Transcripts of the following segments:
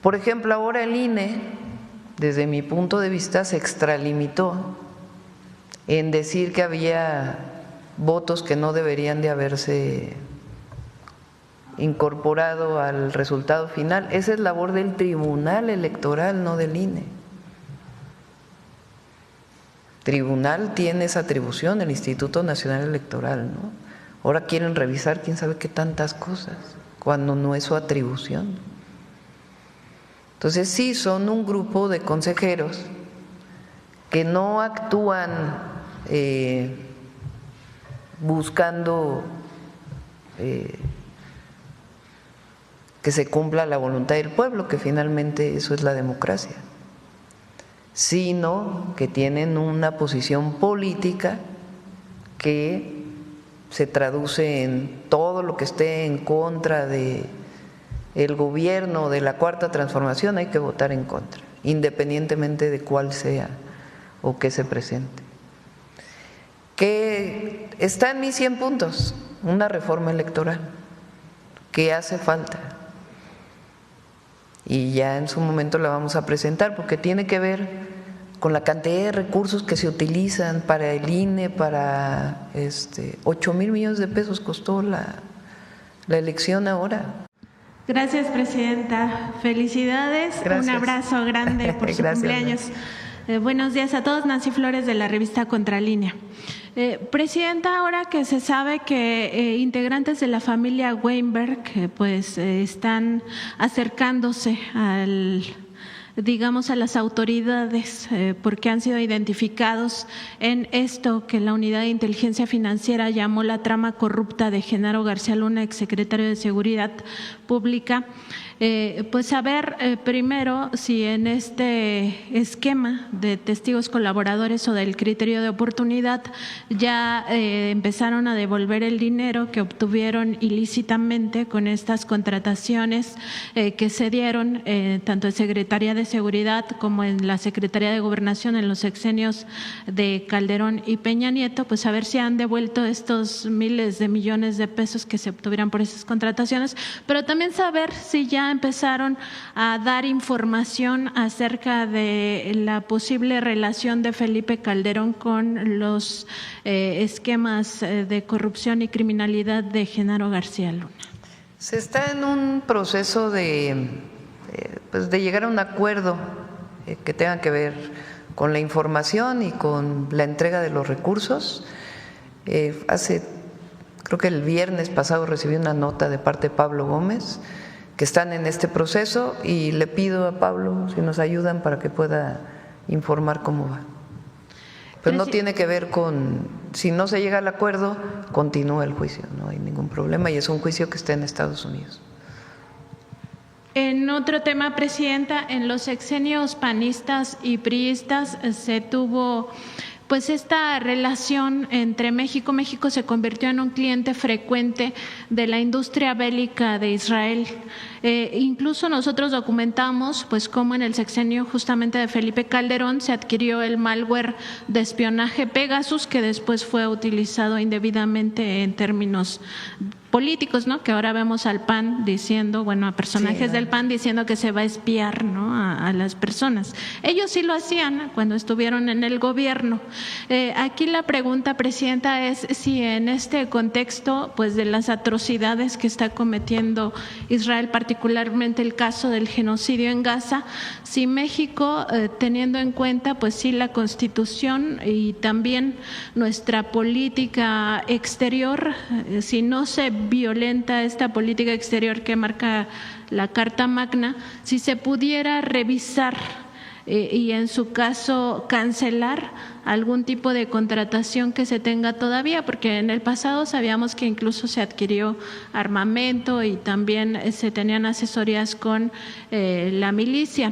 Por ejemplo, ahora el INE, desde mi punto de vista, se extralimitó en decir que había votos que no deberían de haberse incorporado al resultado final. Esa es labor del Tribunal Electoral, no del INE. Tribunal tiene esa atribución, el Instituto Nacional Electoral, ¿no? Ahora quieren revisar quién sabe qué tantas cosas, cuando no es su atribución. Entonces sí, son un grupo de consejeros que no actúan buscando que se cumpla la voluntad del pueblo, que finalmente eso es la democracia, sino que tienen una posición política que se traduce en todo lo que esté en contra de el gobierno de la Cuarta Transformación. Hay que votar en contra, independientemente de cuál sea o qué se presente. Que está en mis 100 puntos, una reforma electoral que hace falta, y ya en su momento la vamos a presentar, porque tiene que ver con la cantidad de recursos que se utilizan para el INE, para 8,000 millones de pesos costó la elección ahora. Gracias, presidenta. Felicidades. Gracias. Un abrazo grande por su cumpleaños. Buenos días a todos. Nancy Flores, de la revista Contralínea. Presidenta, ahora que se sabe que integrantes de la familia Weinberg están acercándose a las autoridades porque han sido identificados en esto que la Unidad de Inteligencia Financiera llamó la trama corrupta de Genaro García Luna, exsecretario de Seguridad Pública. Saber primero si en este esquema de testigos colaboradores o del criterio de oportunidad ya empezaron a devolver el dinero que obtuvieron ilícitamente con estas contrataciones que se dieron tanto en Secretaría de Seguridad como en la Secretaría de Gobernación en los sexenios de Calderón y Peña Nieto, pues a ver si han devuelto estos miles de millones de pesos que se obtuvieran por esas contrataciones, pero también saber si ya empezaron a dar información acerca de la posible relación de Felipe Calderón con los esquemas de corrupción y criminalidad de Genaro García Luna. Se está en un proceso de llegar a un acuerdo que tenga que ver con la información y con la entrega de los recursos. Creo que el viernes pasado recibí una nota de parte de Pablo Gómez que están en este proceso, y le pido a Pablo si nos ayudan para que pueda informar cómo va. Pero no tiene que ver con, si no se llega al acuerdo, continúa el juicio, no hay ningún problema, y es un juicio que está en Estados Unidos. En otro tema, presidenta, en los sexenios panistas y priistas se tuvo esta relación entre México. México se convirtió en un cliente frecuente de la industria bélica de Israel. Incluso nosotros documentamos cómo en el sexenio justamente de Felipe Calderón se adquirió el malware de espionaje Pegasus, que después fue utilizado indebidamente en términos políticos, ¿no? Que ahora vemos al PAN diciendo, a personajes del PAN diciendo que se va a espiar, ¿no?, a las personas. Ellos sí lo hacían cuando estuvieron en el gobierno. Aquí la pregunta, presidenta, es si en este contexto de las atrocidades que está cometiendo Israel, particularmente el caso del genocidio en Gaza, si México, teniendo en cuenta la Constitución y también nuestra política exterior, si no se violenta esta política exterior que marca la Carta Magna, si se pudiera revisar y en su caso cancelar algún tipo de contratación que se tenga todavía, porque en el pasado sabíamos que incluso se adquirió armamento y también se tenían asesorías con la milicia.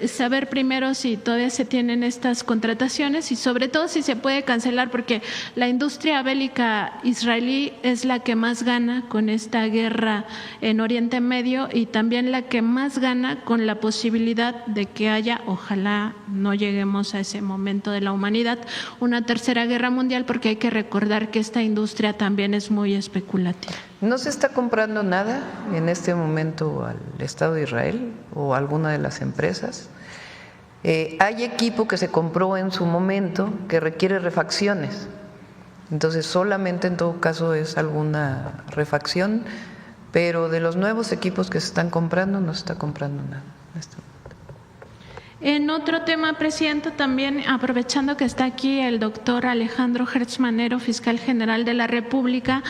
Saber primero si todavía se tienen estas contrataciones y sobre todo si se puede cancelar, porque la industria bélica israelí es la que más gana con esta guerra en Oriente Medio y también la que más gana con la posibilidad de que haya, ojalá no lleguemos a ese momento de la humanidad, humanidad una tercera guerra mundial, porque hay que recordar que esta industria también es muy especulativa. No se está comprando nada en este momento al Estado de Israel o a alguna de las empresas. Hay equipo que se compró en su momento que requiere refacciones, entonces solamente en todo caso es alguna refacción, pero de los nuevos equipos que se están comprando no se está comprando nada. En otro tema, Presidenta, también aprovechando que está aquí el doctor Alejandro Hertz Manero, fiscal general de la República,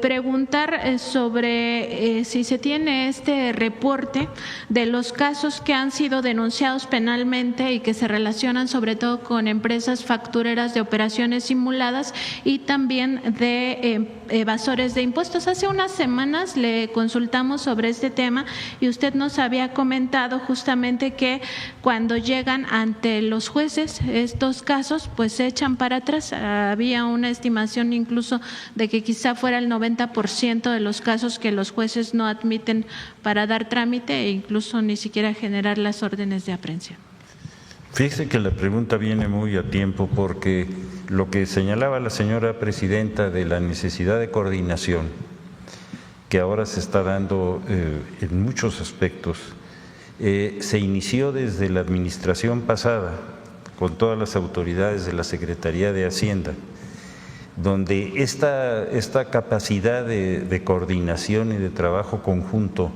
preguntar sobre si se tiene este reporte de los casos que han sido denunciados penalmente y que se relacionan sobre todo con empresas factureras de operaciones simuladas y también de evasores de impuestos. Hace unas semanas le consultamos sobre este tema y usted nos había comentado justamente que cuando llegan ante los jueces estos casos, pues se echan para atrás. Había una estimación incluso de que quizá fuera el 90% de los casos que los jueces no admiten para dar trámite e incluso ni siquiera generar las órdenes de aprehensión. Fíjese que la pregunta viene muy a tiempo porque lo que señalaba la señora presidenta de la necesidad de coordinación que ahora se está dando en muchos aspectos, se inició desde la administración pasada con todas las autoridades de la Secretaría de Hacienda, donde esta capacidad de coordinación y de trabajo conjunto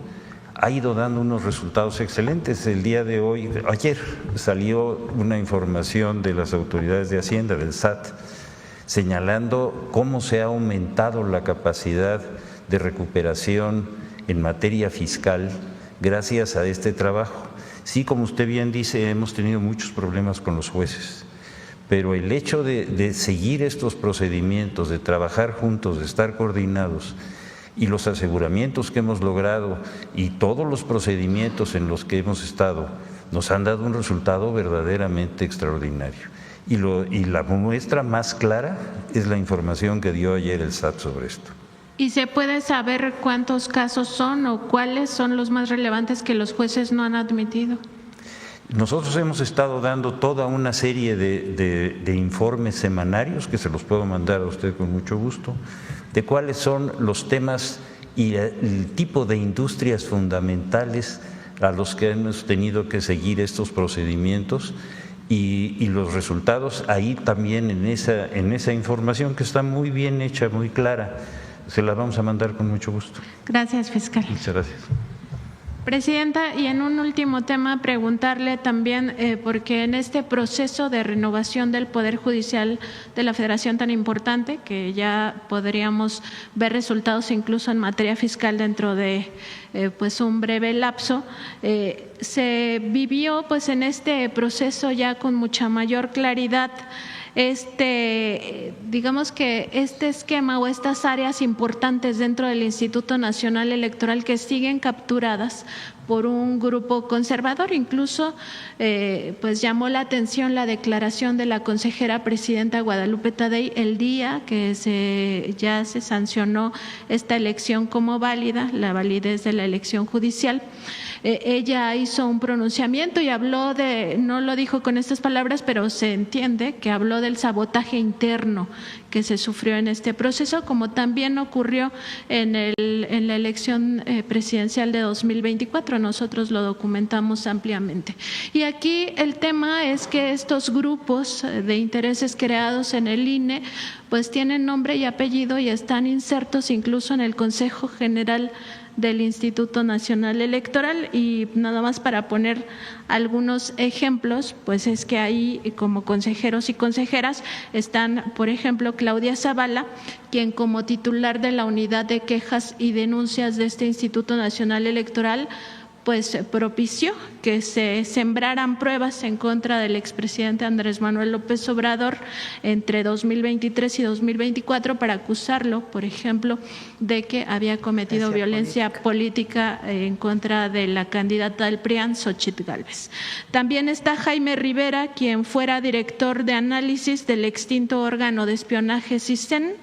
ha ido dando unos resultados excelentes. El día de hoy, ayer salió una información de las autoridades de Hacienda, del SAT, señalando cómo se ha aumentado la capacidad de recuperación en materia fiscal gracias a este trabajo. Sí, como usted bien dice, hemos tenido muchos problemas con los jueces, pero el hecho de seguir estos procedimientos, de trabajar juntos, de estar coordinados y los aseguramientos que hemos logrado y todos los procedimientos en los que hemos estado nos han dado un resultado verdaderamente extraordinario. Y la muestra más clara es la información que dio ayer el SAT sobre esto. ¿Y se puede saber cuántos casos son o cuáles son los más relevantes que los jueces no han admitido? Nosotros hemos estado dando toda una serie de informes semanarios, que se los puedo mandar a usted con mucho gusto, de cuáles son los temas y el tipo de industrias fundamentales a los que hemos tenido que seguir estos procedimientos y los resultados ahí también en esa información que está muy bien hecha, muy clara. Se la vamos a mandar con mucho gusto. Gracias, fiscal. Muchas gracias. Presidenta, y en un último tema preguntarle también, porque en este proceso de renovación del Poder Judicial de la Federación tan importante, que ya podríamos ver resultados incluso en materia fiscal dentro de pues un breve lapso, se vivió pues en este proceso ya con mucha mayor claridad digamos que este esquema o estas áreas importantes dentro del Instituto Nacional Electoral que siguen capturadas por un grupo conservador. Incluso pues llamó la atención la declaración de la consejera presidenta Guadalupe Tadei el día que ya se sancionó esta elección como válida, la validez de la elección judicial. Ella hizo un pronunciamiento y habló no lo dijo con estas palabras, pero se entiende que habló del sabotaje interno que se sufrió en este proceso, como también ocurrió en la elección presidencial de 2024. Nosotros lo documentamos ampliamente. Y aquí el tema es que estos grupos de intereses creados en el INE pues tienen nombre y apellido y están insertos incluso en el Consejo General del Instituto Nacional Electoral. Y nada más para poner algunos ejemplos, pues es que ahí como consejeros y consejeras están, por ejemplo, Claudia Zavala, quien como titular de la Unidad de Quejas y Denuncias de este Instituto Nacional Electoral pues propició que se sembraran pruebas en contra del expresidente Andrés Manuel López Obrador entre 2023 y 2024 para acusarlo, por ejemplo, de que había cometido violencia política en contra de la candidata del PRIAN, Xochitl Gálvez. También está Jaime Rivera, quien fuera director de análisis del extinto órgano de espionaje CISEN,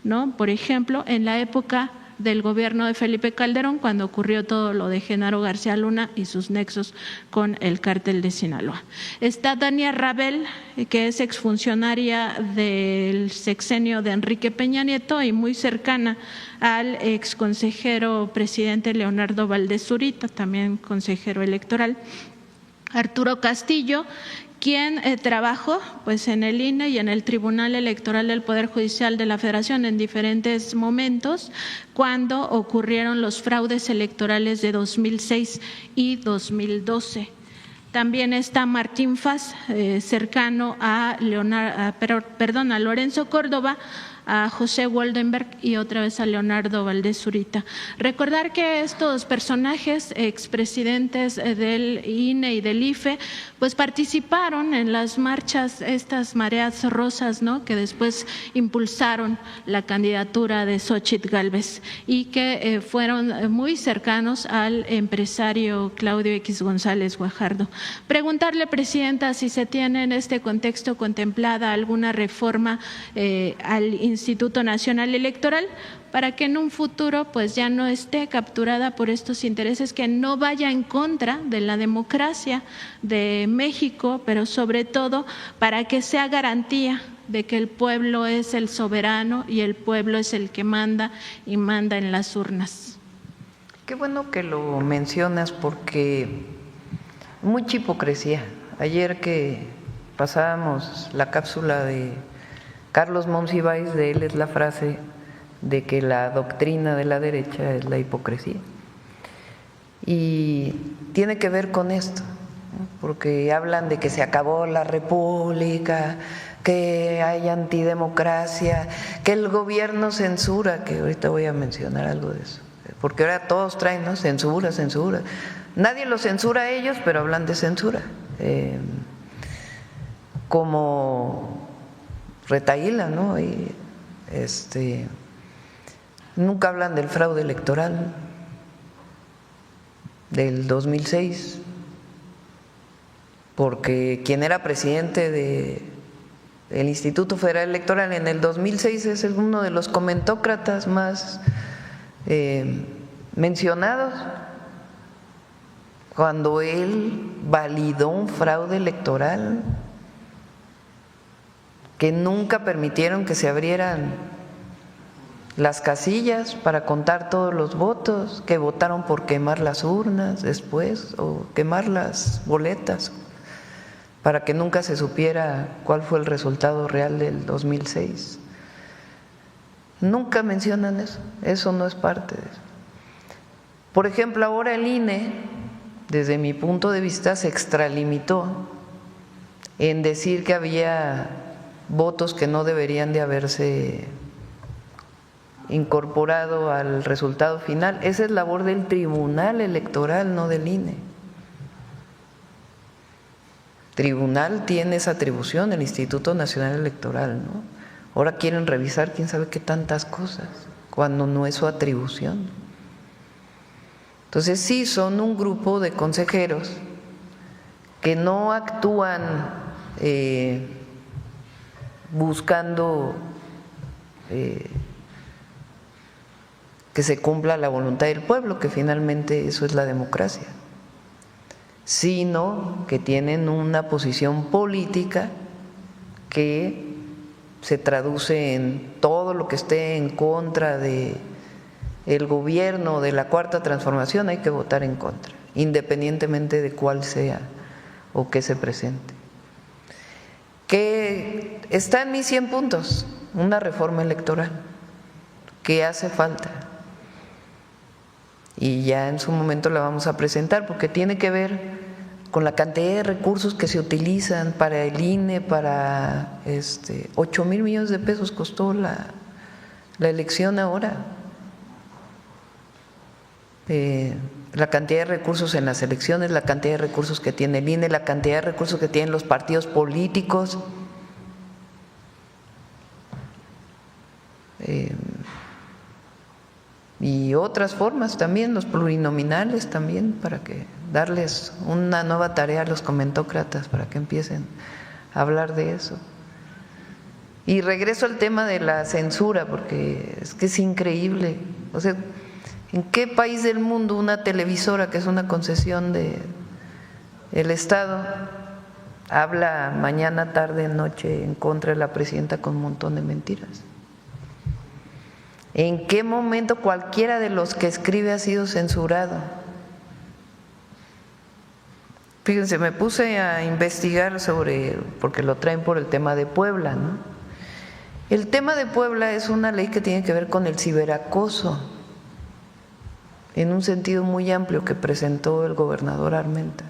¿no? Por ejemplo, en la época del gobierno de Felipe Calderón cuando ocurrió todo lo de Genaro García Luna y sus nexos con el cártel de Sinaloa. Está Dania Rabel, que es exfuncionaria del sexenio de Enrique Peña Nieto y muy cercana al exconsejero presidente Leonardo Valdés Zurita, también consejero electoral. Arturo Castillo, quien trabajó pues en el INE y en el Tribunal Electoral del Poder Judicial de la Federación en diferentes momentos cuando ocurrieron los fraudes electorales de 2006 y 2012. También está Martín Faz, cercano a Lorenzo Córdoba, a José Woldenberg y otra vez a Leonardo Valdés Zurita. Recordar que estos personajes, expresidentes del INE y del IFE, pues participaron en las marchas, estas mareas rosas, ¿no?, que después impulsaron la candidatura de Xóchitl Gálvez y que fueron muy cercanos al empresario Claudio X González Guajardo. Preguntarle, Presidenta, si se tiene en este contexto contemplada alguna reforma al Instituto Nacional Electoral para que en un futuro pues ya no esté capturada por estos intereses, que no vaya en contra de la democracia de México, pero sobre todo para que sea garantía de que el pueblo es el soberano y el pueblo es el que manda y manda en las urnas. Qué bueno que lo mencionas porque mucha hipocresía. Ayer que pasábamos la cápsula de Carlos Monsiváis, de él es la frase de que la doctrina de la derecha es la hipocresía. Y tiene que ver con esto, ¿no?, porque hablan de que se acabó la república, que hay antidemocracia, que el gobierno censura, que ahorita voy a mencionar algo de eso, porque ahora todos traen, ¿no?, censura, censura. Nadie los censura a ellos, pero hablan de censura. Como retaíla, ¿no? Y nunca hablan del fraude electoral del 2006, porque quien era presidente del Instituto Federal Electoral en el 2006 es uno de los comentócratas más mencionados, cuando él validó un fraude electoral que nunca permitieron que se abrieran las casillas para contar todos los votos, que votaron por quemar las urnas después o quemar las boletas para que nunca se supiera cuál fue el resultado real del 2006. Nunca mencionan eso, eso no es parte de eso. Por ejemplo, ahora el INE, desde mi punto de vista, se extralimitó en decir que había votos que no deberían de haberse incorporado al resultado final. Esa es labor del Tribunal Electoral, no del INE. El tribunal tiene esa atribución, el Instituto Nacional Electoral, ¿no? Ahora quieren revisar quién sabe qué tantas cosas, cuando no es su atribución. Entonces sí, son un grupo de consejeros que no actúan buscando que se cumpla la voluntad del pueblo, que finalmente eso es la democracia, sino que tienen una posición política que se traduce en todo lo que esté en contra de el gobierno, de la Cuarta Transformación, hay que votar en contra, independientemente de cuál sea o qué se presente. Que está en mis 100 puntos, una reforma electoral que hace falta y ya en su momento la vamos a presentar, porque tiene que ver con la cantidad de recursos que se utilizan para el INE, para 8,000 millones de pesos costó la elección ahora. La cantidad de recursos en las elecciones, la cantidad de recursos que tiene el INE, la cantidad de recursos que tienen los partidos políticos, y otras formas también, los plurinominales también, para que darles una nueva tarea a los comentócratas para que empiecen a hablar de eso. Y regreso al tema de la censura, porque es que es increíble. O sea, ¿En qué país del mundo una televisora, que es una concesión del Estado, habla mañana, tarde, noche en contra de la presidenta con un montón de mentiras? ¿En qué momento cualquiera de los que escribe ha sido censurado? Fíjense, me puse a investigar porque lo traen por el tema de Puebla, ¿no? El tema de Puebla es una ley que tiene que ver con el ciberacoso, en un sentido muy amplio que presentó el gobernador Armenta.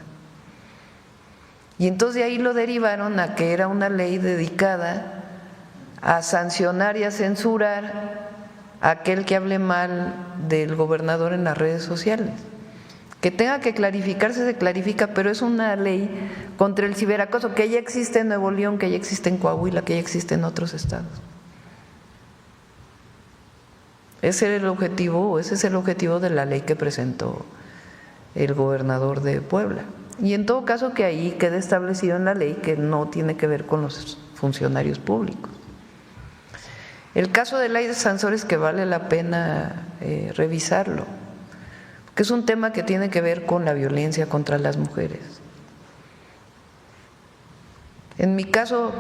Y entonces de ahí lo derivaron a que era una ley dedicada a sancionar y a censurar a aquel que hable mal del gobernador en las redes sociales. Que tenga que clarificarse, se clarifica, pero es una ley contra el ciberacoso que ya existe en Nuevo León, que ya existe en Coahuila, que ya existe en otros estados. Ese era el objetivo, o ese es el objetivo de la ley que presentó el gobernador de Puebla. Y en todo caso que ahí quede establecido en la ley que no tiene que ver con los funcionarios públicos. El caso de Laida Sansores, que vale la pena revisarlo, que es un tema que tiene que ver con la violencia contra las mujeres. En mi caso,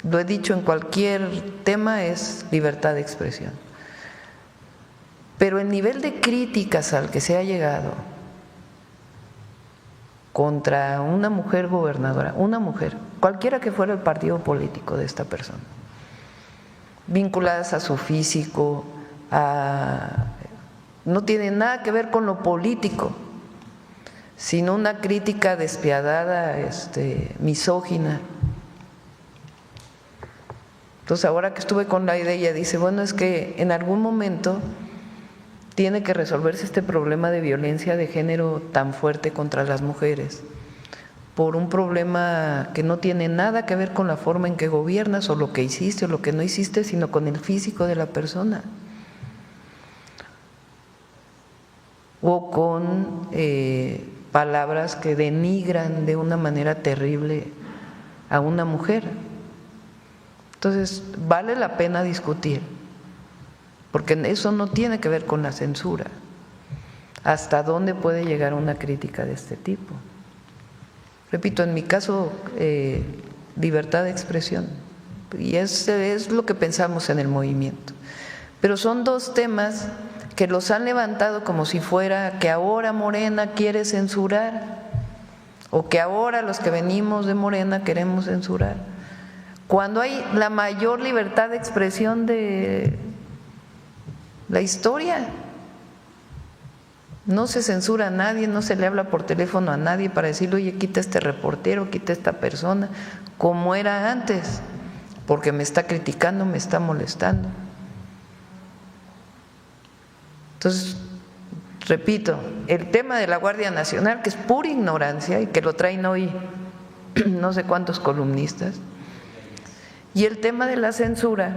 lo he dicho en cualquier tema, es libertad de expresión. Pero el nivel de críticas al que se ha llegado contra una mujer gobernadora, una mujer, cualquiera que fuera el partido político de esta persona, vinculadas a su físico, no tiene nada que ver con lo político, sino una crítica despiadada, misógina. Entonces ahora que estuve con Laida, ella dice, bueno, es que en algún momento tiene que resolverse este problema de violencia de género tan fuerte contra las mujeres, por un problema que no tiene nada que ver con la forma en que gobiernas o lo que hiciste o lo que no hiciste, sino con el físico de la persona. O con palabras que denigran de una manera terrible a una mujer. Entonces, vale la pena discutir, porque eso no tiene que ver con la censura. ¿Hasta dónde puede llegar una crítica de este tipo? Repito, en mi caso, libertad de expresión, y es lo que pensamos en el movimiento. Pero son dos temas que los han levantado como si fuera que ahora Morena quiere censurar, o que ahora los que venimos de Morena queremos censurar, cuando hay la mayor libertad de expresión de la historia. No se censura a nadie, no se le habla por teléfono a nadie para decirle, oye, quita este reportero, quita esta persona, como era antes, porque me está criticando, me está molestando. Entonces, repito, el tema de la Guardia Nacional, que es pura ignorancia y que lo traen hoy no sé cuántos columnistas, y el tema de la censura,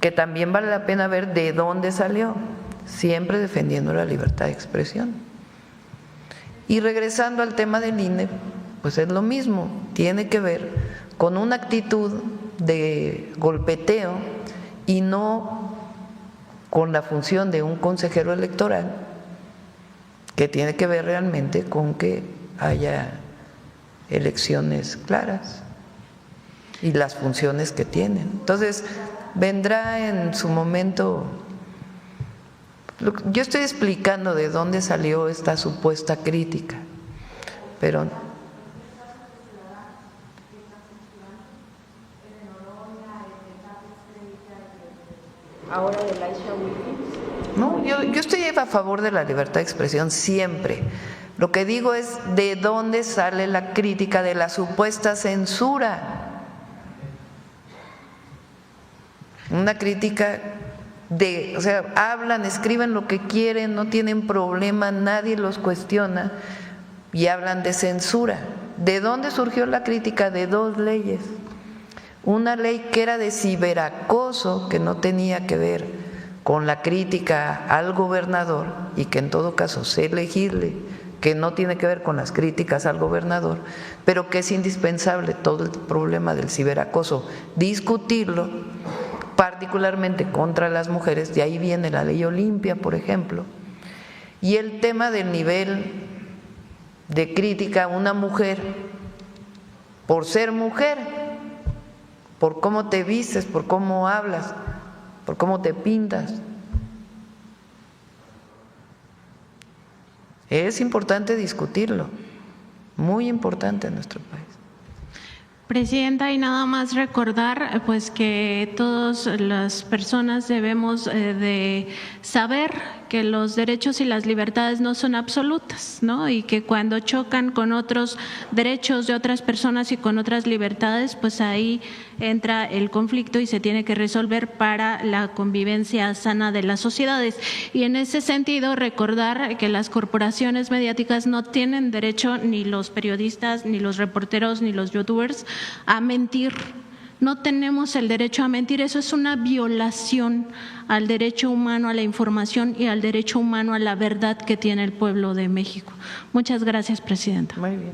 que también vale la pena ver de dónde salió, siempre defendiendo la libertad de expresión. Y regresando al tema del INE, pues es lo mismo, tiene que ver con una actitud de golpeteo y no con la función de un consejero electoral, que tiene que ver realmente con que haya elecciones claras y las funciones que tienen. Entonces, vendrá en su momento. Yo estoy explicando de dónde salió esta supuesta crítica, pero ahora de Laisha Wilkins. no, yo estoy a favor de la libertad de expresión siempre. Lo que digo es de dónde sale la crítica de la supuesta censura. Una crítica o sea, hablan, escriben lo que quieren, no tienen problema, nadie los cuestiona y hablan de censura. ¿De dónde surgió la crítica? De dos leyes. Una ley que era de ciberacoso, que no tenía que ver con la crítica al gobernador y que en todo caso se legisle, que no tiene que ver con las críticas al gobernador, pero que es indispensable todo el problema del ciberacoso, discutirlo, particularmente contra las mujeres, de ahí viene la ley Olimpia, por ejemplo, y el tema del nivel de crítica a una mujer por ser mujer, por cómo te vistes, por cómo hablas, por cómo te pintas. Es importante discutirlo, muy importante en nuestro país. Presidenta, y nada más recordar pues que todas las personas debemos de saber que los derechos y las libertades no son absolutas, ¿no? Y que cuando chocan con otros derechos de otras personas y con otras libertades, pues ahí entra el conflicto y se tiene que resolver para la convivencia sana de las sociedades. Y en ese sentido, recordar que las corporaciones mediáticas no tienen derecho, ni los periodistas, ni los reporteros, ni los youtubers, a mentir. No tenemos el derecho a mentir, eso es una violación al derecho humano a la información y al derecho humano a la verdad que tiene el pueblo de México. Muchas gracias, Presidenta. Muy bien.